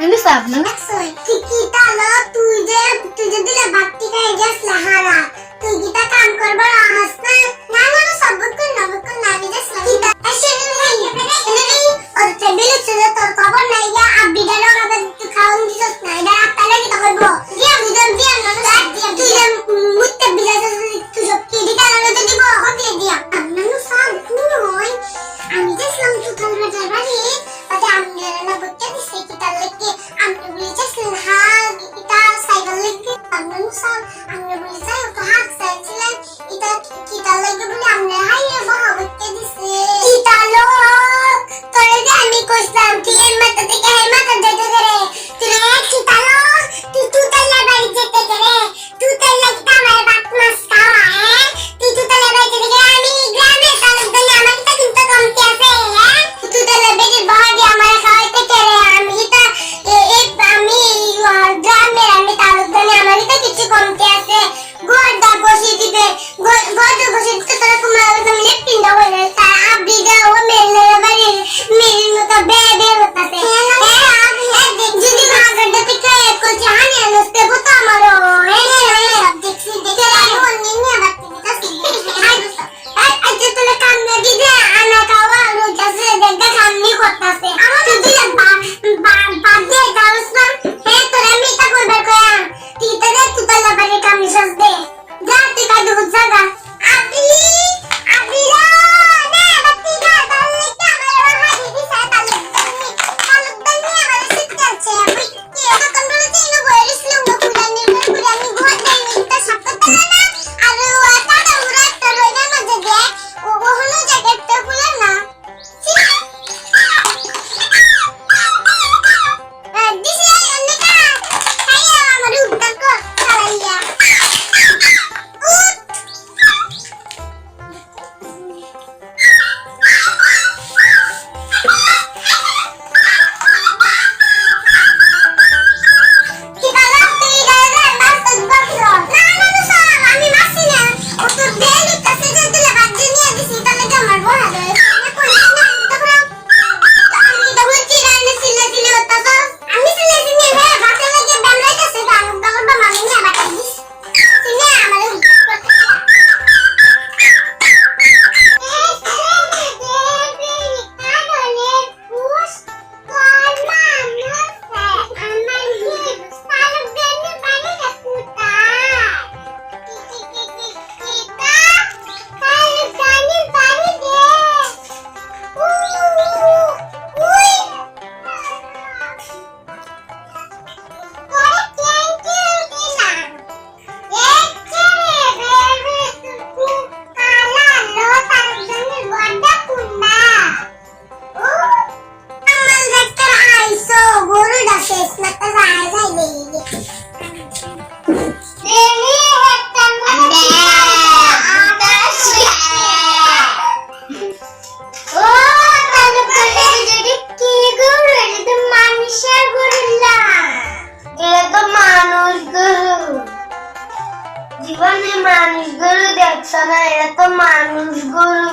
Ini sabna na? kita lo तुझे दिला भक्ति का एजस लहारा तू गीता काम कर बड़ा हंसना ना ना ना सब कुछ ना विजस kita ऐसे नहीं और टेबल से तो कवर नहीं या अब बिना लोग अगर खाऊंगी तो नहीं डर आता लगे तो कर बो ये मुझे दिया ना तुझे मुझे बिना तुझे की दिया ना तो दिबो हो दिया अब ना सब नहीं होय আমি দেখলাম তুই তোর বাড়ি পরে আমি না বুঝতে দিছি kita lagi আমি বলেছিলাম হ্যাঁ kita সাইকেল lagi আমি সব আমি বলেছিলাম তো হাত চাইছিলাম এটা kita lagi বলে আমি হাইয়ে বাবা বুঝতে দিছি kita লো তোরে যে আমি কইলাম তুই এর মাথা থেকে এর মাথা যেতে করে তুই kita লো তুই তার বাড়ি যেতে করে তুই তার লাগি আমার বাপ মাস খাওয়া হ্যাঁ তুই তার বাড়ি যেতে করে আমি গ্রামে কালক দলে আমার তো কিন্তু কমতে আছে হ্যাঁ তুই তার বাড়ি বাড়ি আমার খাওয়াইতে করে আমি তো আমি গ্রামে আমি কালক দলে আমার তো কিছু কমতে আছে গোড়া বসে দিবে গোড়া বসে দিতে তোরা কুমার তুমি পিন্ডা হয়ে তার আবি দাও মেলে বাড়ি মেলে মতো বেবে হতাছে যদি ভাগড় থেকে কোচ হানি আনতে বতো আমারো সব দেখছি দেখে আমি অন্য নিয়ে বাতি দিতাছি আজ তোরা কাম না দিবে আনা খাওয়া রোজাছে দেখা কামনি করতেছে আমার তো দিলে বাদ দিয়ে যাওস না হ্যাঁ তোরা আমি তা করবে কয়া তুই তো দেখ তুই তোলা বাড়ি কাম নিছস দে যা তুই কাজ জায়গা আবি আবিরা না বাতি গা তাহলে কি আমার হাড়ি দিছে তাহলে তালুক দনি আমার সিটকে আছে আমি কি এটা কন্ট্রোল দিই না বইরিসলুম না পুরানি গোদ দেই নিতে সবটা না আর ওটা উড়া তো রইনা মধ্যে দে ও হলো জ্যাকেটটা খুলে না দিছে অনেকা খাইয়া আমার উঠটা কো খাইয়া জীবনে মানুষ গরু দেখছ না, এটা তো মানুষ গরু।